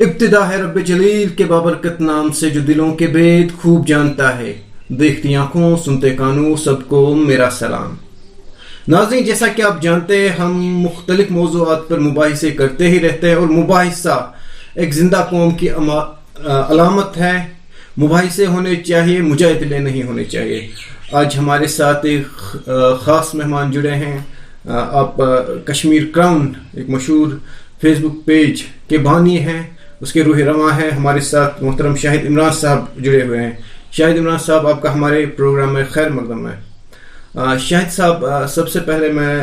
ابتدا ہے رب جلیل کے بابرکت نام سے جو دلوں کے بید خوب جانتا ہے. دیکھتی آنکھوں سنتے کانوں سب کو میرا سلام. ناظرین، جیسا کہ آپ جانتے ہیں ہم مختلف موضوعات پر مباحثے کرتے ہی رہتے ہیں، اور مباحثہ ایک زندہ قوم کی علامت ہے. مباحثے ہونے چاہیے، مجادلے نہیں ہونے چاہیے. آج ہمارے ساتھ ایک خاص مہمان جڑے ہیں. آپ کشمیر کراؤن ایک مشہور فیس بک پیج کے بانی ہیں، اس کے روح رواں ہیں. ہمارے ساتھ محترم شاہد عمران صاحب جڑے ہوئے ہیں. شاہد عمران صاحب، آپ کا ہمارے پروگرام میں خیر مقدم ہے. شاہد صاحب، سب سے پہلے میں،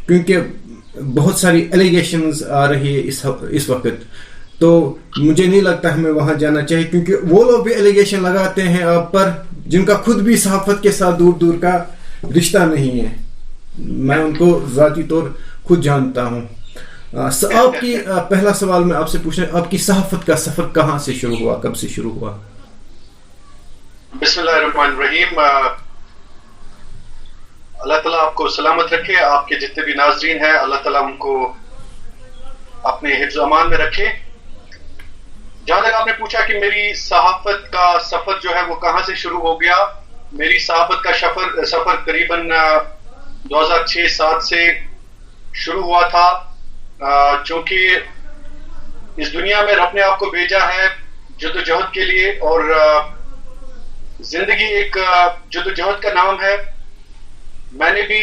کیونکہ بہت ساری ایلیگیشنز آ رہی ہے اس وقت، تو مجھے نہیں لگتا ہمیں وہاں جانا چاہیے، کیونکہ وہ لوگ بھی ایلیگیشن لگاتے ہیں آپ پر جن کا خود بھی صحافت کے ساتھ دور دور کا رشتہ نہیں ہے. میں ان کو ذاتی طور خود جانتا ہوں. آپ کی پہلا سوال میں آپ سے پوچھنا، آپ کی صحافت کا سفر کہاں سے شروع ہوا، کب سے شروع ہوا؟ بسم اللہ الرحمن الرحیم. اللہ تعالیٰ آپ کو سلامت رکھے. آپ کے جتنے بھی ناظرین ہیں اللہ تعالیٰ ان کو اپنے حفظ و امان میں رکھے. جہاں تک آپ نے پوچھا کہ میری صحافت کا سفر جو ہے وہ کہاں سے شروع ہو گیا، میری صحافت کا سفر قریباً 2006-07 سے شروع ہوا تھا. چونکہ اس دنیا میں رب نے آپ کو بھیجا ہے جدوجہد کے لیے، اور زندگی ایک جدوجہد کا نام ہے. میں نے بھی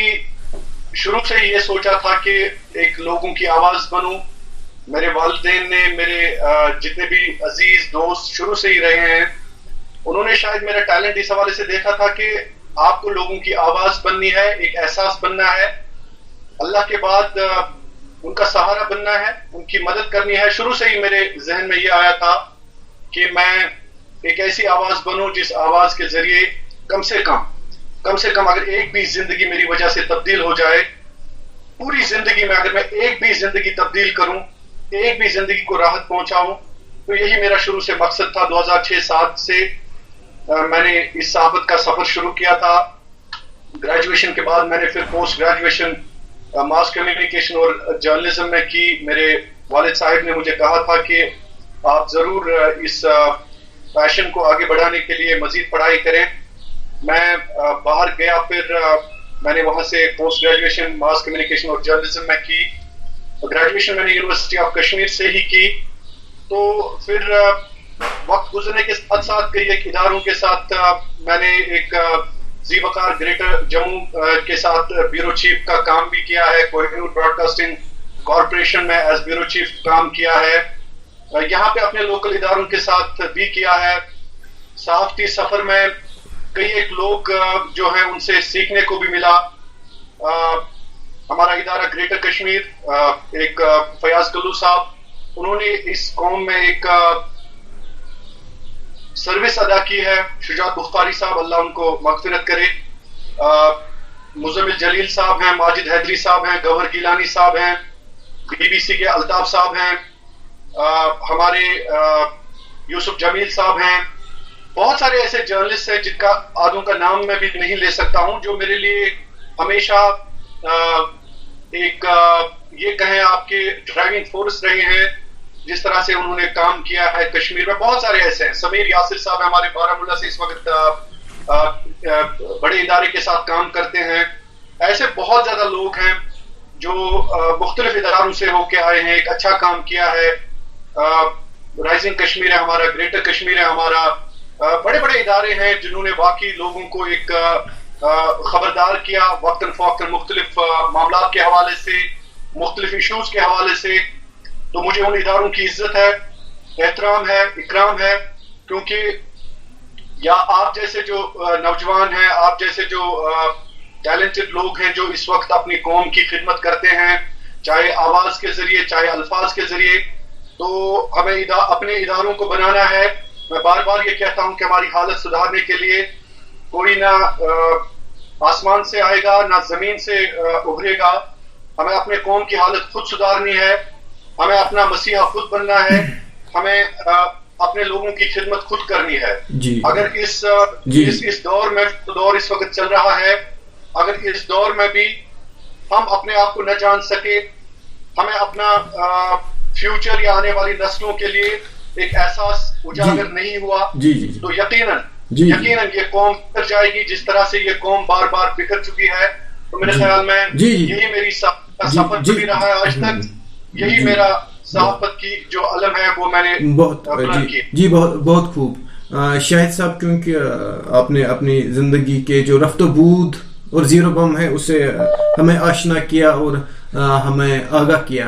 شروع سے ہی یہ سوچا تھا کہ ایک لوگوں کی آواز بنوں. میرے والدین نے، میرے جتنے بھی عزیز دوست شروع سے ہی رہے ہیں، انہوں نے شاید میرا ٹیلنٹ اس حوالے سے دیکھا تھا کہ آپ کو لوگوں کی آواز بننی ہے، ایک احساس بننا ہے، اللہ کے بعد ان کا سہارا بننا ہے، ان کی مدد کرنی ہے. شروع سے ہی میرے ذہن میں یہ آیا تھا کہ میں ایک ایسی آواز بنوں جس آواز کے ذریعے کم سے کم اگر ایک بھی زندگی میری وجہ سے تبدیل ہو جائے، پوری زندگی میں اگر میں ایک بھی زندگی تبدیل کروں، ایک بھی زندگی کو راحت پہنچاؤں، تو یہی میرا شروع سے مقصد تھا. 2006-07 سے میں نے اس صحافت کا سفر شروع کیا تھا. گریجویشن کے بعد میں نے پھر پوسٹ گریجویشن ماس کمیونیکیشن اور جرنلزم میں کی. میرے والد صاحب نے مجھے کہا تھا کہ آپ ضرور اس پیشن کو آگے بڑھانے کے لیے مزید پڑھائی کریں. میں باہر گیا، پھر میں نے وہاں سے پوسٹ گریجویشن ماس کمیونیکیشن اور جرنلزم میں کی. گریجویشن میں نے یونیورسٹی آف کشمیر سے ہی کی. تو پھر وقت گزرنے کے ساتھ ساتھ کئی ایک اداروں کے ساتھ میں نے ایک زی وقار گریٹر جموں کے ساتھ بیورو چیف کا کام بھی کیا ہے. Koh Noor Broad casting corporation میں ایز بیورو چیف کام کیا ہے. یہاں پہ اپنے لوکل اداروں کے ساتھ بھی کیا ہے. صحافتی سفر میں کئی ایک لوگ جو ہیں ان سے سیکھنے کو بھی ملا. ہمارا ادارہ گریٹر کشمیر، ایک فیاض کلو صاحب، انہوں نے اس قوم میں ایک سروس ادا کی ہے. شجاعت بخاری صاحب، اللہ ان کو مغفرت کرے. مزمل جلیل صاحب ہیں، ماجد حیدری صاحب ہیں، گوہر گیلانی صاحب ہیں، BBC کے الطاف صاحب ہیں، ہمارے یوسف جمیل صاحب ہیں. بہت سارے ایسے جرنلسٹ ہیں جن کا آدھوں کا نام میں بھی نہیں لے سکتا ہوں، جو میرے لیے ہمیشہ ایک یہ کہیں آپ کے ڈرائیونگ فورس رہے ہیں. جس طرح سے انہوں نے کام کیا ہے کشمیر میں، بہت سارے ایسے ہیں. سمیر یاسر صاحب ہمارے بارہمولہ سے اس وقت بڑے ادارے کے ساتھ کام کرتے ہیں. ایسے بہت زیادہ لوگ ہیں جو مختلف اداروں سے ہو کے آئے ہیں، ایک اچھا کام کیا ہے. رائزنگ کشمیر ہے ہمارا، گریٹر کشمیر ہے ہمارا. بڑے بڑے ادارے ہیں جنہوں نے واقعی لوگوں کو ایک خبردار کیا وقتاً فوقتاً مختلف معاملات کے حوالے سے، مختلف ایشوز کے حوالے سے. تو مجھے ان اداروں کی عزت ہے، احترام ہے، اکرام ہے، کیونکہ یا آپ جیسے جو نوجوان ہیں، آپ جیسے جو ٹیلنٹڈ لوگ ہیں جو اس وقت اپنی قوم کی خدمت کرتے ہیں، چاہے آواز کے ذریعے چاہے الفاظ کے ذریعے، تو ہمیں اپنے اداروں کو بنانا ہے. میں بار بار یہ کہتا ہوں کہ ہماری حالت سدھارنے کے لیے کوئی نہ آسمان سے آئے گا نہ زمین سے ابھرے گا. ہمیں اپنے قوم کی حالت خود سدھارنی ہے، ہمیں اپنا مسیحا خود بننا ہے، ہمیں اپنے لوگوں کی خدمت خود کرنی ہے. اگر اس دور میں دور اس وقت چل رہا ہے، اگر اس دور میں بھی ہم اپنے آپ کو نہ جان سکے، ہمیں اپنا फ्यूचर या आने वाली नस्लों के लिए एक एहसास उजागर नहीं हुआ तो यकीनन ये कौम बिखर जाएगी जिस तरह से ये कौम बार बार बिखर चुकी है। तो मेरे ख्याल में यही मेरी सफर भी रहा है आज तक, यही मेरा सहाफत की जो अलम है वो मैंने बहुत खूब। शाहिद साहब, क्योंकि आपने अपनी जिंदगी के जो रफ्त-ओ-बूद और जीरो बम है उससे हमें आशना किया और हमें आगाह किया,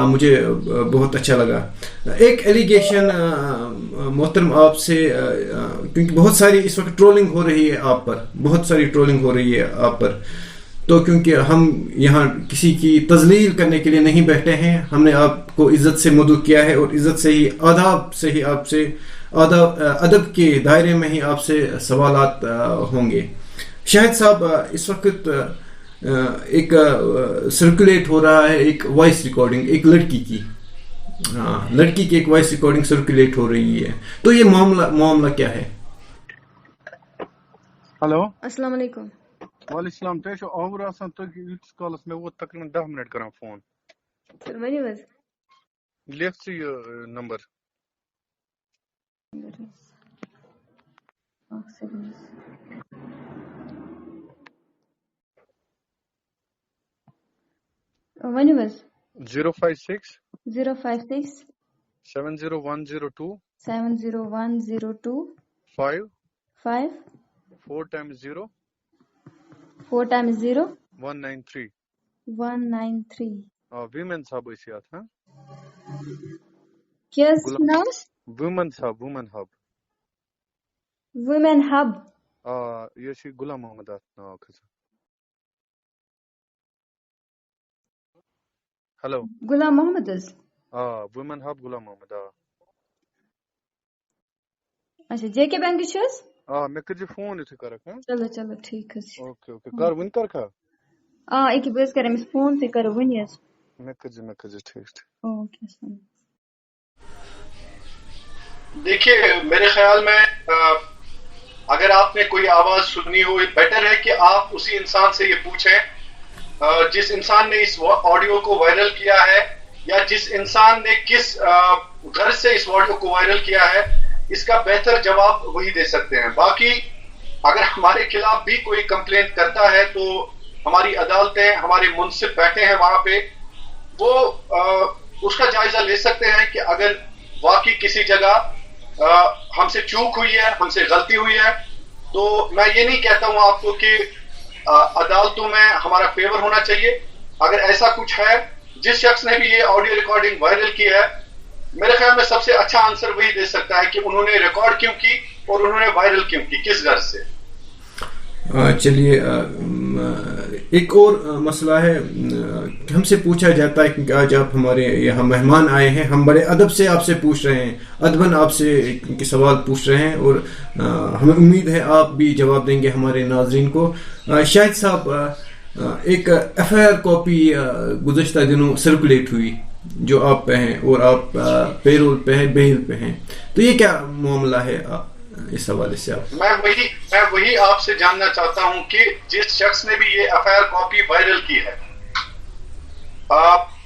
मुझे बहुत अच्छा लगा। एक एलिगेशन मोहतरम आपसे, क्योंकि बहुत सारी इस वक्त ट्रोलिंग हो रही है आप पर, बहुत सारी ट्रोलिंग हो रही है आप पर, तो क्योंकि हम यहाँ किसी की तजलील करने के लिए नहीं बैठे हैं, हमने आपको इज्जत से मदऊ किया है और इज्जत से ही आदाब से ही आपसे अदब के दायरे में ही आपसे सवालात होंगे। शाहिद साहब, इस वक्त एक सर्कुलेट हो रहा है एक वॉइस रिकॉर्डिंग, एक लड़की की एक वॉइस रिकॉर्डिंग सर्कुलेट हो रही है, तो ये मामला क्या है? हेलो, अस्सलाम वालेकुम। वालेकुम। तो आवर आसान तो इस कॉल्स में वो तकरीबन 10 मिनट करा फोन सर मैंने बस लिख सी नंबर मैंने बस 056 70102 5 4 times 0 193 women hub isiat ha Yes, now women hub women hub yeshi Gulam Mohammad na khaza hello Gulam Mohammad is women hub Gulam Mohammad अच्छा जेके बैंक छस मैं कर फोन इथे करक हां चलो ठीक है ओके कर वन कर खा एक बस करे मैं फोन से कर वन यस मैं कर ठीक ओके सर। देखिए, मेरे ख्याल में अगर आपने कोई आवाज सुननी हो, बेटर है कि आप उसी इंसान से ये पूछें जिस इंसान ने इस ऑडियो को वायरल किया है, या जिस इंसान ने किस घर से इस ऑडियो को वायरल किया है, इसका बेहतर जवाब वही दे सकते हैं। बाकी अगर हमारे खिलाफ भी कोई कंप्लेंट करता है तो हमारी अदालतें, हमारे मुंसिफ बैठे हैं वहां पे, वो उसका जायजा ले सकते हैं कि अगर वाकई किसी जगह हमसे चूक हुई है, हमसे गलती हुई है, तो मैं ये नहीं कहता हूं आपको कि अदालतों में हमारा फेवर होना चाहिए। अगर ऐसा कुछ है, जिस शख्स ने भी ये ऑडियो रिकॉर्डिंग वायरल की है, मेरे ख्याल में सबसे अच्छा आंसर वही दे सकता है कि उन्होंने रिकॉर्ड क्यों की और उन्होंने वायरल क्यों की, किस घर से। चलिए, एक और मसला है, हमसे पूछा जाता है क्योंकि आज आप हमारे यहाँ मेहमान आए हैं, हम बड़े अदब से आपसे पूछ रहे हैं, अदबन आपसे सवाल पूछ रहे हैं और हमें उम्मीद है आप भी जवाब देंगे हमारे नाज़रीन को। शाहिद साहब, एक FIR कॉपी गुज़श्ता दिनों सर्कुलेट हुई जो आप पे हैं और आप पेरोल पे हैं, बेल पे हैं, तो ये क्या मामला है इस हवाले से? आप मैं वही आपसे जानना चाहता हूं कि जिस शख्स ने भी ये FIR कॉपी वायरल की है,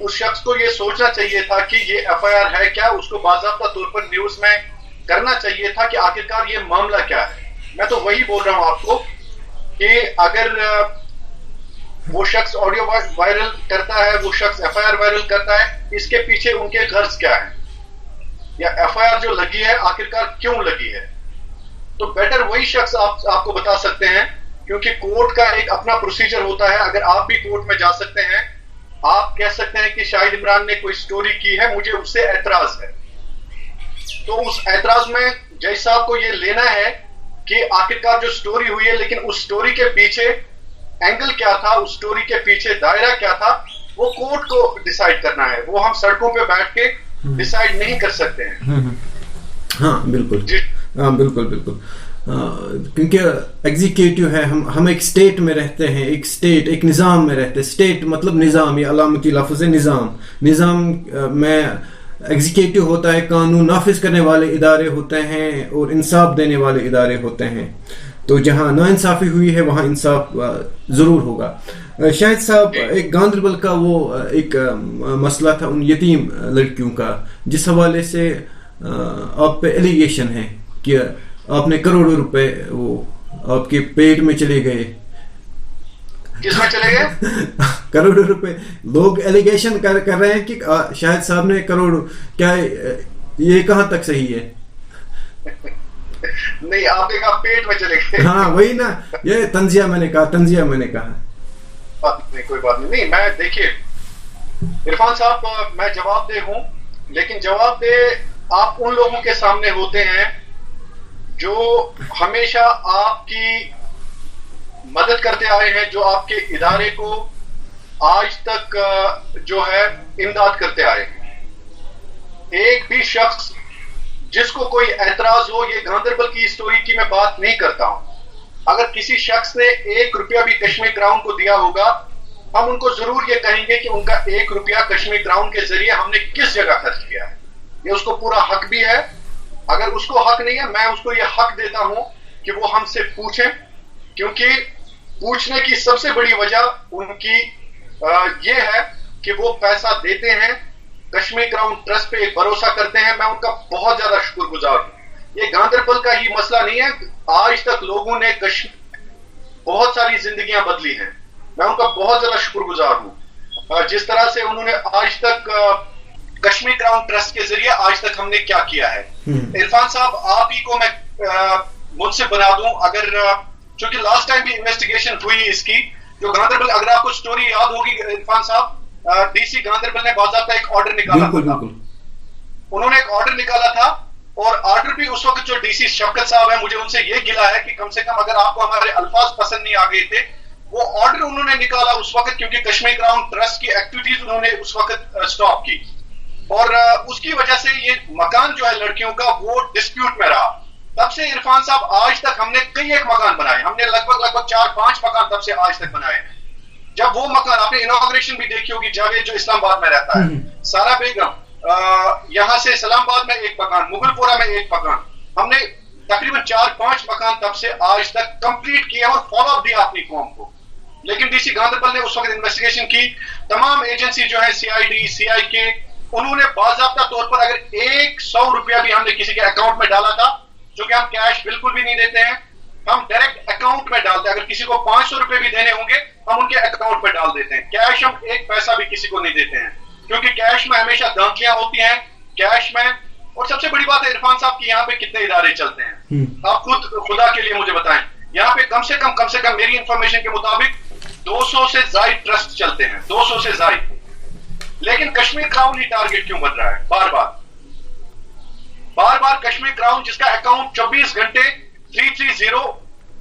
उस शख्स को ये सोचना चाहिए था कि ये FIR है क्या, उसको बाज़ाब्ता तौर पर न्यूज में करना चाहिए था कि आखिरकार ये मामला क्या है। मैं तो वही बोल रहा हूं आपको कि अगर वो शख्स ऑडियो वायरल करता है, वो शख्स FIR वायरल करता है, इसके पीछे उनके गर्ज क्या है, या FIR जो लगी है आखिरकार क्यों लगी है, तो बेटर वही शख्स आपको बता सकते हैं, क्योंकि कोर्ट का एक अपना प्रोसीजर होता है। अगर आप भी कोर्ट में जा सकते हैं, आप कह सकते हैं कि शाहिद इमरान ने कोई स्टोरी की है, मुझे उससे एतराज है, तो उस एतराज में जज साहब को ये लेना है कि आखिरकार जो स्टोरी हुई है, लेकिन उस स्टोरी के पीछे एंगल क्या था, उस स्टोरी के पीछे दायरा क्या था, वो कोर्ट को डिसाइड करना है, वो हम सड़कों पे बैठ के डिसाइड नहीं कर सकते हैं। हाँ बिल्कुल, बिल्कुल, क्योंकि एग्जीक्यूटिव है, हम एक स्टेट में रहते हैं, एक निज़ाम में रहते हैं। स्टेट मतलब निज़ाम, ये अलामती लफ्ज़ है, निज़ाम में एग्जीक्यूटिव होता है, कानून नाफिज करने वाले इदारे होते हैं और इंसाफ देने वाले इदारे होते हैं। तो जहां नाइंसाफी हुई है वहां इंसाफ जरूर होगा। شاہد صاحب ایک گاندربل کا وہ ایک مسئلہ تھا ان یتیم لڑکیوں کا جس حوالے سے آپ پہ ایلیگیشن ہے کہ آپ نے کروڑوں روپے وہ آپ کے پیٹ میں چلے گئے. کس میں چلے گئے؟ کروڑوں روپے لوگ ایلیگیشن کر رہے ہیں کہ شاہد صاحب نے کروڑ, کیا یہ کہاں تک صحیح ہے؟ نہیں, آپ نے کہا پیٹ میں چلے گئے. ہاں وہی نا, یہ تنزیہ میں نے کہا. نہیں کوئی بات نہیں. میں دیکھیے عرفان صاحب, میں جواب دہ ہوں, لیکن جواب دہ آپ ان لوگوں کے سامنے ہوتے ہیں جو ہمیشہ آپ کی مدد کرتے آئے ہیں, جو آپ کے ادارے کو آج تک جو ہے امداد کرتے آئے ہیں. ایک بھی شخص جس کو کوئی اعتراض ہو, یہ گاندربل کی اسٹوری کی میں بات نہیں کرتا ہوں, اگر کسی شخص نے 1 روپیہ بھی کشمیر کراؤن کو دیا ہوگا, ہم ان کو ضرور یہ کہیں گے کہ ان کا 1 روپیہ کشمیر کراؤن کے ذریعے ہم نے کس جگہ خرچ کیا ہے. یہ اس کو پورا حق بھی ہے. اگر اس کو حق نہیں ہے, میں اس کو یہ حق دیتا ہوں کہ وہ ہم سے پوچھیں, کیونکہ پوچھنے کی سب سے بڑی وجہ ان کی یہ ہے کہ وہ پیسہ دیتے ہیں, کشمیر کراؤن ٹرسٹ پہ ایک بھروسہ کرتے ہیں. میں ان کا بہت زیادہ شکر گزار ہوں. یہ گاندربل کا ہی مسئلہ نہیں ہے, آج تک لوگوں نے بہت ساری زندگیاں بدلی ہیں. میں ان کا بہت زیادہ شکر گزار ہوں. جس طرح سے انہوں نے آج تک کشمیر کراؤن ٹرسٹ کے ذریعے آج تک ہم نے کیا کیا ہے. عرفان صاحب, آپ ہی کو میں مجھ سے بنا دوں, اگر چونکہ لاسٹ ٹائم بھی انویسٹیگیشن ہوئی اس کی, جو گاندربل, اگر آپ کو اسٹوری یاد ہوگی عرفان صاحب, ڈی سی گاندربل نے باضابطہ ایک آرڈر نکالا تھا. انہوں نے ایک آرڈر نکالا تھا, اور آرڈر بھی اس وقت جو ڈی سی شفقت صاحب ہیں, مجھے ان سے یہ گلا ہے کہ کم سے کم اگر آپ کو ہمارے الفاظ پسند نہیں آ گئے تھے, وہ آرڈر انہوں نے نکالا اس وقت, کیونکہ کشمیر کراؤن ٹرسٹ کی ایکٹیویٹیز انہوں نے اس وقت اسٹاپ کی, اور اس کی وجہ سے یہ مکان جو ہے لڑکیوں کا وہ ڈسپیوٹ میں رہا. تب سے عرفان صاحب آج تک ہم نے کئی ایک مکان بنائے, ہم نے لگ بھگ 4-5 مکان تب سے آج تک بنائے ہیں. جب وہ مکان, آپ نے انوگریشن بھی دیکھی ہوگی, جاوید جو اسلام آباد میں رہتا ہے, سارا بیگم, یہاں سے اسلام آباد میں 1 مکان, مغل پورہ میں 1 مکان, ہم نے تقریباً 4-5 مکان تب سے آج تک کمپلیٹ کیے اور فالو اپ دیا اپنی قوم کو. لیکن ڈی سی گاندربل نے اس وقت انویسٹیگیشن کی, تمام ایجنسی جو ہے CID, CIK, انہوں نے باضابطہ طور پر اگر 100 روپیہ بھی ہم نے کسی کے اکاؤنٹ میں ڈالا تھا, جو کہ ہم کیش بالکل بھی نہیں دیتے ہیں, ہم ڈائریکٹ اکاؤنٹ میں ڈالتے ہیں. اگر کسی کو 500 روپے بھی دینے ہوں گے, ہم ان کے اکاؤنٹ میں ڈال دیتے ہیں. کیش ہم 1 پیسہ بھی کسی کو نہیں دیتے ہیں, کیونکہ کیش میں ہمیشہ دھمکیاں ہوتی ہیں کیش میں. اور سب سے بڑی بات ہے عرفان صاحب کی یہاں پہ کتنے ادارے چلتے ہیں, آپ خود خدا کے لیے مجھے بتائیں, یہاں پہ کم سے کم میری انفارمیشن کے مطابق 200 سے زائد ٹرسٹ چلتے ہیں, 200 سے زائد. لیکن کشمیر کراؤن ہی ٹارگٹ کیوں بن رہا ہے بار بار کشمیر کراؤن, جس کا اکاؤنٹ 24 گھنٹے 330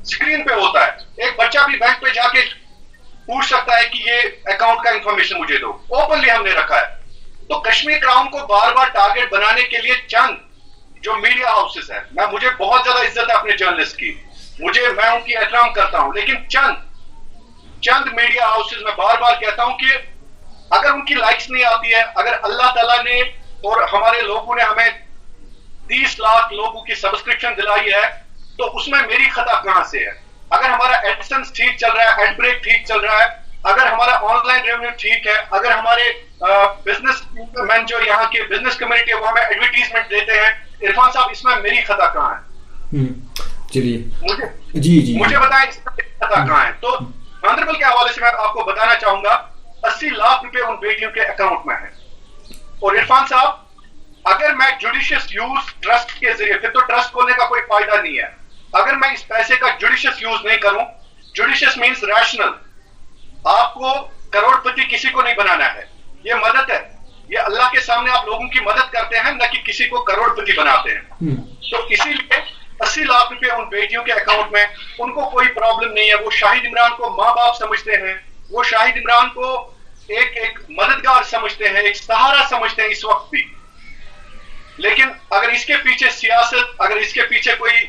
اسکرین پہ ہوتا ہے. ایک بچہ بھی بینک پہ جا کے پوچھ سکتا ہے کہ یہ اکاؤنٹ کا انفارمیشن مجھے دو, اوپنلی ہم نے رکھا ہے. تو کشمیر کراؤن کو بار بار ٹارگٹ بنانے کے لیے چند جو میڈیا ہاؤسز ہیں, مجھے بہت زیادہ عزت ہے اپنے جرنلسٹ کی, میں ان کی احترام کرتا ہوں, لیکن چند میڈیا ہاؤسز میں بار بار کہتا ہوں کہ اگر ان کی لائکس نہیں آتی ہے, اگر اللہ تعالیٰ نے اور ہمارے لوگوں نے ہمیں 30 لاکھ لوگوں کی سبسکرپشن دلائی ہے, تو اس میں میری خطا کہاں سے ہے؟ اگر ہمارا ایڈسنس ٹھیک چل رہا ہے, ایڈ بریک ٹھیک چل رہا ہے, اگر ہمارا آن لائن ریونیو ٹھیک ہے, اگر ہمارے بزنس مین جو یہاں کے بزنس کمیونٹی ہے وہ ہمیں ایڈورٹیزمنٹ دیتے ہیں, عرفان صاحب اس میں میری خطا کہاں ہے؟ چلیے جی مجھے بتائیں اس میں میری خطا کہاں ہے. تو گاندربل کے حوالے سے میں آپ کو بتانا چاہوں گا 80 لاکھ روپے ان بیٹیوں کے اکاؤنٹ میں ہے. اور عرفان صاحب, اگر میں جوڈیشس یوز ٹرسٹ کے ذریعے, پھر تو ٹرسٹ کھولنے کا کوئی فائدہ نہیں ہے. اگر میں اس پیسے کا جوڈیشس یوز نہیں کروں, جوڈیشس مینس ریشنل, آپ کو کروڑ پتی کسی کو نہیں بنانا ہے, یہ مدد ہے, یہ اللہ کے سامنے آپ لوگوں کی مدد کرتے ہیں, نہ کہ کسی کو کروڑ پتی بناتے ہیں. تو اسی لیے 80 لاکھ روپے ان بیٹیوں کے اکاؤنٹ میں, ان کو کوئی پرابلم نہیں ہے. وہ شاہد عمران کو ماں باپ سمجھتے ہیں, وہ شاہد عمران کو ایک مددگار سمجھتے ہیں, ایک سہارا سمجھتے ہیں اس وقت بھی. لیکن اگر اس کے پیچھے سیاست, اگر اس کے پیچھے کوئی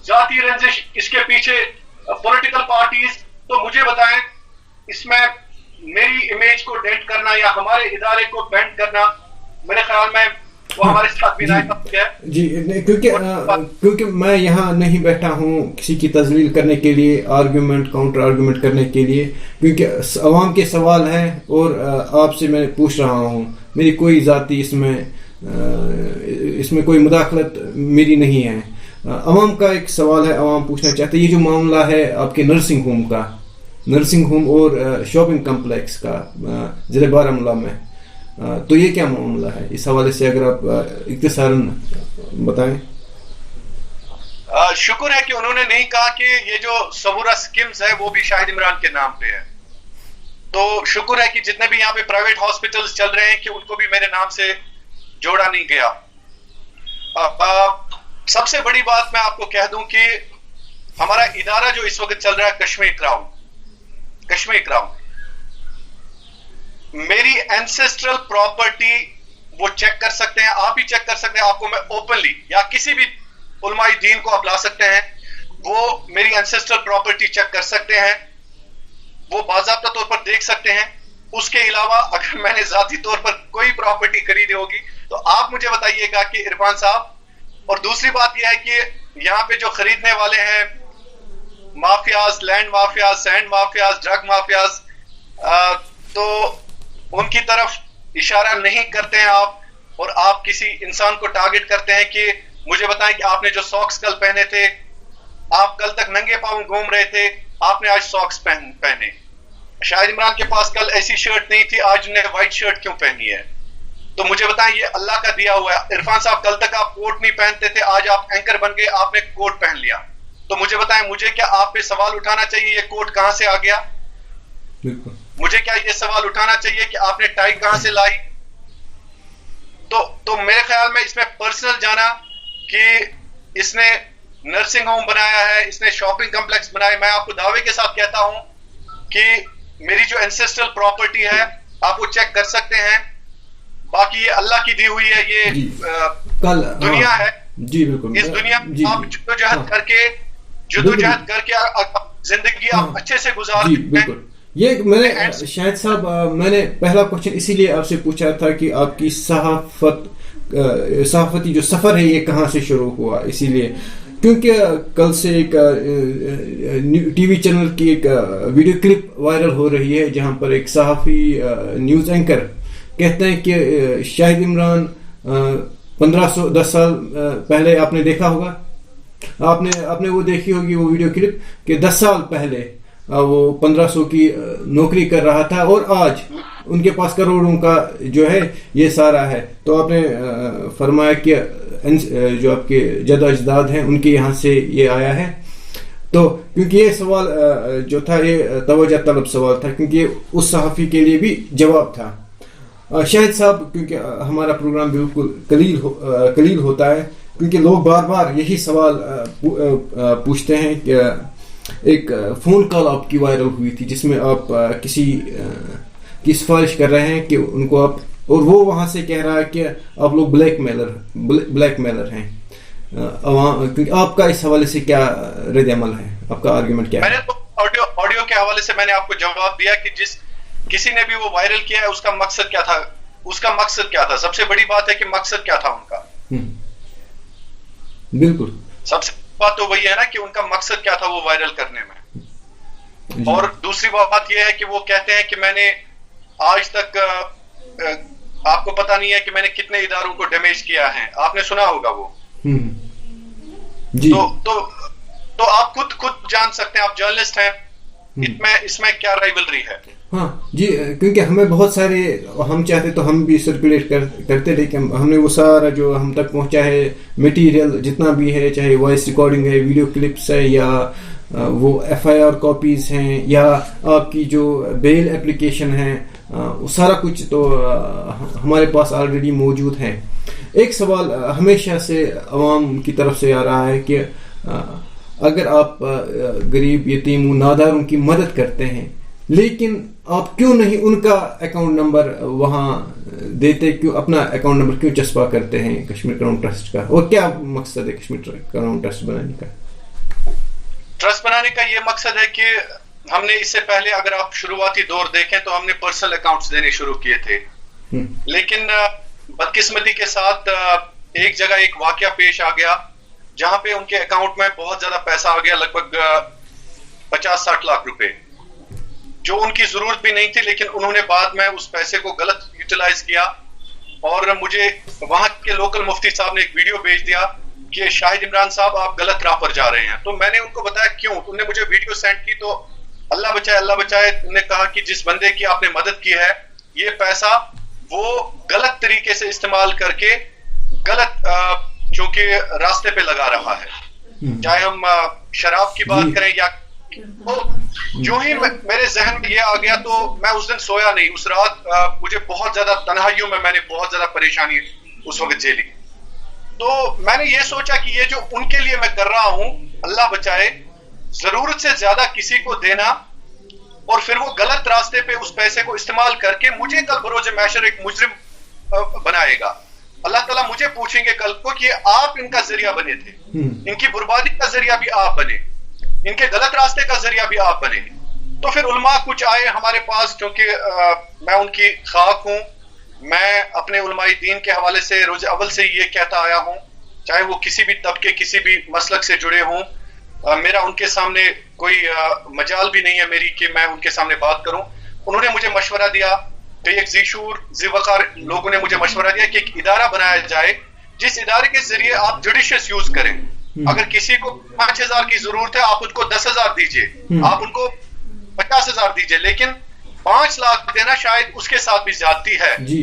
ذاتی رنجش, اس کے پیچھے پولیٹیکل پارٹیز, تو مجھے بتائیں اس میں میری امیج کو ڈینٹ کرنا یا ہمارے ادارے کو بینڈ کرنا میرے خیال میں वो हमारे साथ भी नाइंसाफी है जी, क्योंकि मैं यहाँ नहीं बैठा हूँ किसी की तजलील करने के लिए, आर्गूमेंट काउंटर आर्गूमेंट करने के लिए, क्योंकि अवाम के सवाल हैं और आपसे मैं पूछ रहा हूँ। मेरी कोई ज़ाती इसमें कोई मुदाखलत मेरी नहीं है। अवाम का एक सवाल है, अवाम पूछना चाहते हैं। ये जो मामला है आपके नर्सिंग होम और शॉपिंग कम्प्लेक्स का ज़िले बारामूला में, तो ये क्या मामला है? इस हवाले से अगर आप इख्तिसारन बताएं। शुक्र है कि उन्होंने नहीं कहा कि ये जो सबूरा स्कीम्स है वो भी शाहिद इमरान के नाम पे है। तो शुक्र है कि जितने भी यहाँ पे प्राइवेट हॉस्पिटल्स चल रहे हैं कि उनको भी मेरे नाम से जोड़ा नहीं गया। सबसे बड़ी बात मैं आपको कह दूं कि हमारा इदारा जो इस वक्त चल रहा है कश्मीर क्राउन, मेरी एंसेस्ट्रल प्रॉपर्टी वो चेक कर सकते हैं, आप भी चेक कर सकते हैं। आपको मैं ओपनली या किसी भी उलमाई दीन को आप ला सकते हैं, वो मेरी एंसेस्ट्रल प्रॉपर्टी चेक कर सकते हैं, वो बाज़ाब्ता तौर पर देख सकते हैं। उसके अलावा अगर मैंने जाती तौर पर कोई प्रॉपर्टी खरीदी होगी तो आप मुझे बताइएगा कि इरफान साहब। और दूसरी बात यह है कि यहाँ पे जो खरीदने वाले हैं mafias, land mafias, sand mafias, drug mafias, तो उनकी तरफ इशारा नहीं करते हैं आप, और आप किसी इंसान को टारगेट करते हैं कि मुझे बताएं कि आपने जो सॉक्स कल पहने थे, आप कल तक नंगे पांव घूम रहे थे, आपने आज सॉक्स पहने। शाहिद इमरान के पास कल ऐसी शर्ट नहीं थी, आज उन्हें व्हाइट शर्ट क्यों पहनी है? तो मुझे बताएं, ये अल्लाह का दिया हुआ है। इरफान साहब कल तक आप कोट नहीं पहनते थे, आज आप एंकर बन गए, आपने कोट पहन लिया। तो मुझे बताएं, मुझे क्या आप पे सवाल उठाना चाहिए ये कोट कहां से आ गया? मुझे क्या ये सवाल उठाना चाहिए कि आपने टाई कहां से लाई? तो मेरे ख्याल में इसमें पर्सनल जाना कि इसने नर्सिंग होम बनाया है, इसने शॉपिंग कम्प्लेक्स बनाया। मैं आपको दावे के साथ कहता हूं कि मेरी जो एंसेस्ट्रल प्रॉपर्टी है आप वो चेक कर सकते हैं। बाकी ये अल्लाह की दी हुई है, ये कल दुनिया है जी, बिल्कुल। इस दुनिया में आप जुदोजहद करके जिंदगी आप अच्छे से गुजार सकते हैं। ये मैंने शाहिद साहब, मैंने पहला क्वेश्चन इसीलिए आपसे पूछा था कि आपकी सहाफती जो सफर है ये कहाँ से शुरू हुआ, इसीलिए क्योंकि कल से एक टीवी चैनल की एक वीडियो क्लिप वायरल हो रही है जहां पर एक सहाफी न्यूज एंकर कहते हैं कि शाहिद इमरान 1510 साल पहले, आपने देखा होगा, आपने वो देखी होगी वो वीडियो क्लिप कि 10 साल पहले वो 1500 की नौकरी कर रहा था और आज उनके पास करोड़ों का जो है ये सारा है। तो आपने फरमाया कि जो आपके जद अजदाद हैं उनके यहाँ से ये आया है। तो क्योंकि ये सवाल जो था ये तवज्जो तलब सवाल था, क्योंकि उस सहाफ़ी के लिए भी जवाब था। शाहिद साहब, क्योंकि हमारा प्रोग्राम बिल्कुल कलील होता है, क्योंकि लोग बार बार यही सवाल पूछते हैं कि एक फ़ोन कॉल आपकी वायरल हुई थी जिसमें आप किसी की सिफारिश कर रहे हैं कि उनको आप, और वो वहां से कह रहा है कि आप लोग ब्लैकमेलर हैं। क्योंकि आपका इस हवाले से क्या रद्द अमल है, आपका आर्गुमेंट क्या है? मैंने तो ऑडियो के हवाले से मैंने आपको जवाब दिया कि जिस किसी ने भी वो वायरल किया है उसका मकसद क्या था। सबसे बड़ी बात है कि मकसद क्या था उनका। बिल्कुल, सबसे बात तो वही है ना कि उनका मकसद क्या था वो वायरल करने में। और दूसरी बात यह है कि वो कहते हैं कि मैंने आज तक, आपको पता नहीं है कि मैंने कितने इदारों को डैमेज किया है, आपने सुना होगा वो। जी। तो आप खुद जान सकते हैं, आप जर्नलिस्ट हैं, इसमें क्या राइवलरी है। हाँ जी, क्योंकि हमें बहुत सारे, हम चाहते तो हम भी सर्कुलेट करते, लेकिन हमने वो सारा जो हम तक पहुंचा है मटेरियल जितना भी है, चाहे वॉइस रिकॉर्डिंग है, वीडियो क्लिप्स है, या वो FIR कॉपीज हैं, या आपकी जो बेल एप्लीकेशन है, वो सारा कुछ तो हमारे पास ऑलरेडी मौजूद है। एक सवाल हमेशा से अवाम की तरफ से आ रहा है कि अगर आप गरीब यतीम नादारों की मदद करते हैं, लेकिन आप क्यों नहीं उनका अकाउंट नंबर वहां देते, क्यों अपना अकाउंट नंबर क्यों चस्पा करते हैं कश्मीर क्राउन ट्रस्ट का? और क्या मकसद है कश्मीर क्राउन ट्रस्ट बनाने का? ट्रस्ट बनाने का ये मकसद है कि हमने इससे पहले, अगर आप शुरुआती दौर देखें तो हमने पर्सनल अकाउंट्स देने शुरू किए थे, लेकिन बदकिस्मती के साथ एक जगह एक वाकया पेश आ गया जहां पे उनके अकाउंट में बहुत ज्यादा पैसा आ गया, लगभग 50-60 लाख रुपए, जो उनकी जरूरत भी नहीं थी, लेकिन उन्होंने बाद में उस पैसे को गलत यूटिलाइज किया। और मुझे वहां के लोकल मुफ्ती साहब ने एक वीडियो भेज दिया कि शाहिद इमरान साहब आप गलत राह पर जा रहे हैं। तो मैंने उनको बताया क्यों, उन्होंने मुझे वीडियो सेंड की, तो अल्लाह बचाए, उन्होंने कहा कि जिस बंदे की आपने मदद की है, ये पैसा वो गलत तरीके से इस्तेमाल करके गलत चूंकि रास्ते पे लगा रहा है। चाहे हम शराब की बात करें या तो जो ही मेरे जहन में ये आ गया तो मैं उस दिन सोया नहीं। उस रात मुझे बहुत ज्यादा तन्हाइयों में मैंने बहुत ज्यादा परेशानी उस वक्त झेली। तो मैंने ये सोचा कि ये जो उनके लिए मैं कर रहा हूं, अल्लाह बचाए, जरूरत से ज्यादा किसी को देना और फिर वो गलत रास्ते पे उस पैसे को इस्तेमाल करके मुझे कल बरोज मैशर एक मुजरिम बनाएगा। अल्लाह ताला मुझे पूछेंगे कल को कि आप इनका जरिया बने थे, इनकी बर्बादी का जरिया भी आप बने, इनके गलत रास्ते का जरिया भी आप बने। तो फिर उलमा कुछ आए हमारे पास, क्योंकि मैं उनकी खाक हूं। मैं अपने उलमाई दीन के हवाले से रोज अव्वल से ये कहता आया हूं, चाहे वो किसी भी तबके किसी भी मसलक से जुड़े हों, मेरा उनके सामने कोई मजाल भी नहीं है मेरी कि मैं उनके सामने बात करूं। उन्होंने मुझे मशवरा दिया कि एक ज़ीशूर ज़िवकार लोगों ने मुझे मशवरा दिया कि एक इदारा बनाया जाए जिस इदारे के जरिए आप जुडिशियस यूज करें। अगर किसी को 5,000 की जरूरत है, आप उनको 10,000 दीजिए, आप उनको 50,000 दीजिए, लेकिन 5 लाख देना शायद उसके साथ भी ज्यादती है जी।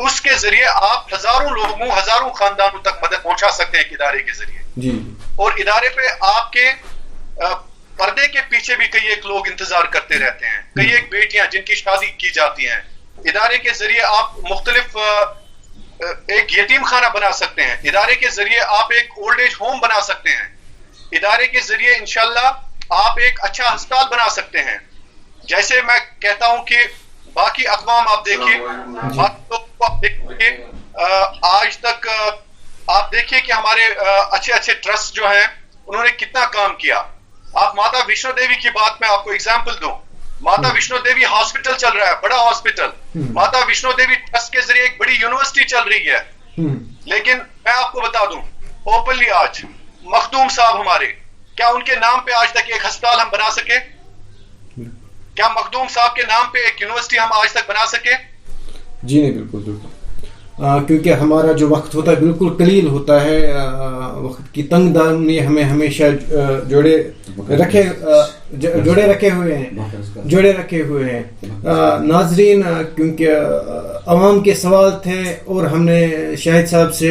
उसके जरिए आप हजारों लोगों, हजारों खानदानों तक मदद पहुंचा सकते हैं इदारे के जरिए जी। और इदारे पे आपके पर्दे के पीछे भी कई एक लोग इंतजार करते रहते हैं, कई एक बेटियां जिनकी शादी की जाती हैं। इदारे के जरिए आप मुख्तलिफ एक यतीम खाना बना सकते हैं, इदारे के जरिए आप एक ओल्ड एज होम बना सकते हैं, इदारे के जरिए इंशाल्लाह आप एक अच्छा अस्पताल बना सकते हैं। जैसे मैं कहता हूं कि बाकी अक़वाम आप देखिए, आज तक आप देखिए कि हमारे अच्छे अच्छे ट्रस्ट जो हैं उन्होंने कितना काम किया। आप माता वैष्णो देवी की बात में आपको एग्जाम्पल दूं, माता वैष्णो देवी हॉस्पिटल चल रहा है, बड़ा हॉस्पिटल, माता वैष्णो देवी ट्रस्ट के जरिए एक बड़ी यूनिवर्सिटी चल रही है। लेकिन मैं आपको बता दूं ओपनली, आज मखदूम साहब हमारे, क्या उनके नाम पे आज तक एक अस्पताल हम बना सके? क्या मखदूम साहब के नाम पे एक यूनिवर्सिटी हम आज तक बना सके? जी नहीं, बिल्कुल बिल्कुल, क्योंकि हमारा जो वक्त होता है बिल्कुल कलील होता है, वक्त की तंगदानी हमें हमेशा जोड़े रखे हुए हैं नाजरीन, क्योंकि अवाम के सवाल थे और हमने शाहिद साहब से